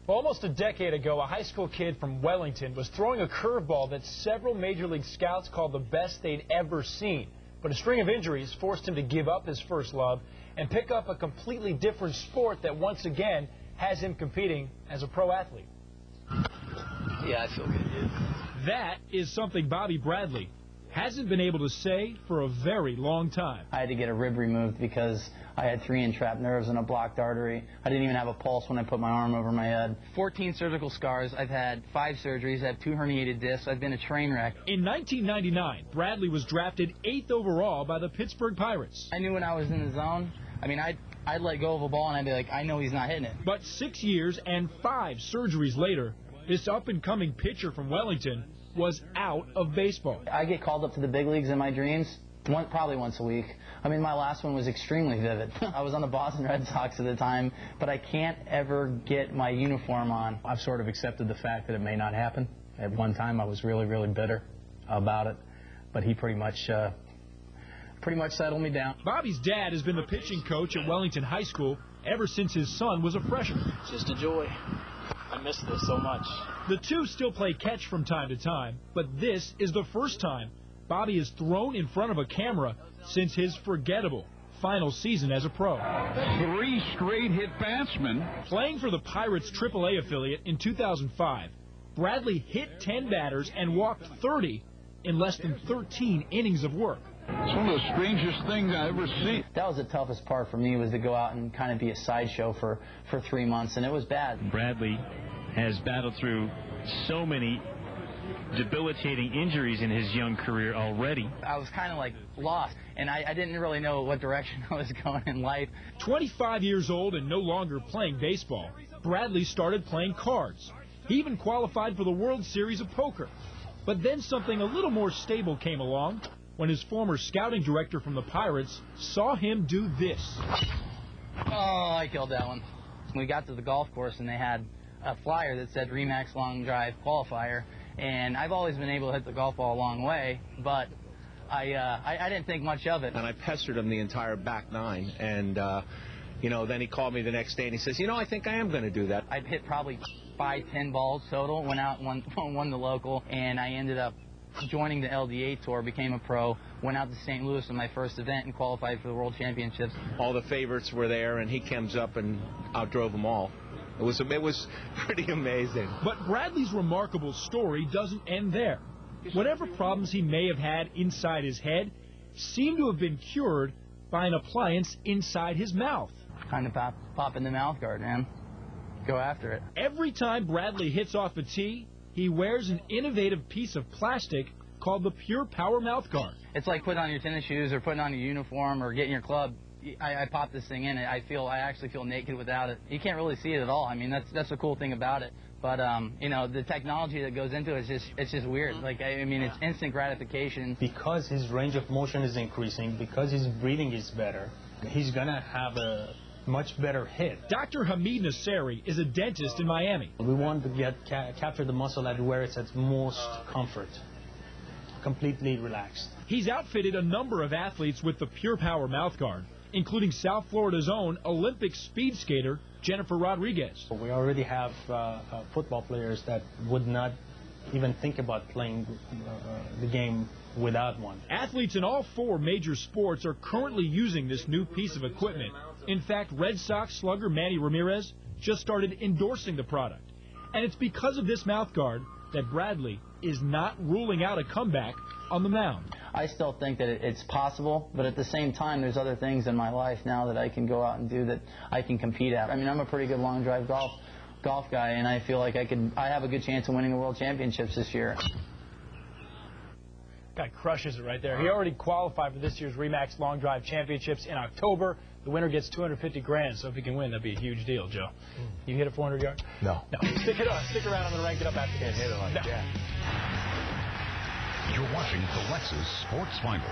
Well, almost a decade ago, a high school kid from Wellington was throwing a curveball that several Major League scouts called the best they'd ever seen. But a string of injuries forced him to give up his first love and pick up a completely different sport that once again has him competing as a pro athlete. Yeah, I feel good, dude. That is something Bobby Bradley hasn't been able to say for a very long time. I had to get a rib removed because I had 3 entrapped nerves and a blocked artery. I didn't even have a pulse when I put my arm over my head. 14 surgical scars. I've had 5 surgeries. I have 2 herniated discs. I've been a train wreck. In 1999, Bradley was drafted 8th overall by the Pittsburgh Pirates. I knew when I was in the zone, I mean, I'd let go of a ball and I'd be like, I know he's not hitting it. But 6 years and 5 surgeries later, this up-and-coming pitcher from Wellington was out of baseball. I get called up to the big leagues in my dreams, probably once a week. I mean, my last one was extremely vivid. I was on the Boston Red Sox at the time, but I can't ever get my uniform on. I've sort of accepted the fact that it may not happen. At one time, I was really, really bitter about it, but he pretty much settled me down. Bobby's dad has been the pitching coach at Wellington High School ever since his son was a freshman. Just a joy. I miss this so much. The two still play catch from time to time, but this is the first time Bobby is thrown in front of a camera since his forgettable final season as a pro. 3 straight hit batsmen. Playing for the Pirates AAA affiliate in 2005, Bradley hit 10 batters and walked 30 in less than 13 innings of work. It's one of the strangest things I've ever seen. That was the toughest part for me, was to go out and kind of be a sideshow for 3 months, and it was bad. Bradley has battled through so many debilitating injuries in his young career already. I was kind of like lost, and I didn't really know what direction I was going in life. 25 years old and no longer playing baseball, Bradley started playing cards. He even qualified for the World Series of Poker. But then something a little more stable came along when his former scouting director from the Pirates saw him do this. Oh, I killed that one. We got to the golf course, and they had a flyer that said Remax Long Drive Qualifier, and I've always been able to hit the golf ball a long way, but I didn't think much of it. And I pestered him the entire back 9, and then he called me the next day and he says, I think I am going to do that. I've hit probably 5-10 balls total, went out and won the local, and I ended up joining the LDA tour, became a pro, went out to St. Louis in my first event and qualified for the World Championships. All the favorites were there, and he comes up and outdrove them all. It was pretty amazing. But Bradley's remarkable story doesn't end there. Whatever problems he may have had inside his head seem to have been cured by an appliance inside his mouth. Kind of pop in the Mouthguard, man. Go after it. Every time Bradley hits off a tee, he wears an innovative piece of plastic called the Pure Power Mouthguard. It's like putting on your tennis shoes or putting on your uniform or getting your club. I pop this thing in, I actually feel naked without it. You can't really see it at all. I mean, that's the cool thing about it. But the technology that goes into it it's just weird. Like, I mean, it's instant gratification. Because his range of motion is increasing, because his breathing is better, he's gonna have a much better hit. Dr. Hamid Nassery is a dentist in Miami. We want to capture the muscle at where it's at most comfort, completely relaxed. He's outfitted a number of athletes with the Pure Power Mouthguard, including South Florida's own Olympic speed skater Jennifer Rodriguez. We already have football players that would not even think about playing the game without one. Athletes in all 4 major sports are currently using this new piece of equipment. In fact, Red Sox slugger Manny Ramirez just started endorsing the product. And it's because of this mouthguard that Bradley is not ruling out a comeback on the mound. I still think that it's possible, but at the same time, there's other things in my life now that I can go out and do that I can compete at. I mean, I'm a pretty good long drive golf guy, and I feel like I have a good chance of winning the World Championships this year. Guy crushes it right there. He already qualified for this year's Remax Long Drive Championships in October. The winner gets $250 grand, so if he can win, that'd be a huge deal, Joe. You hit a 400 yard? No. No. Stick around. I'm going to rank it up after this. Can't hit it like that. You're watching the LEXUS Sports Final.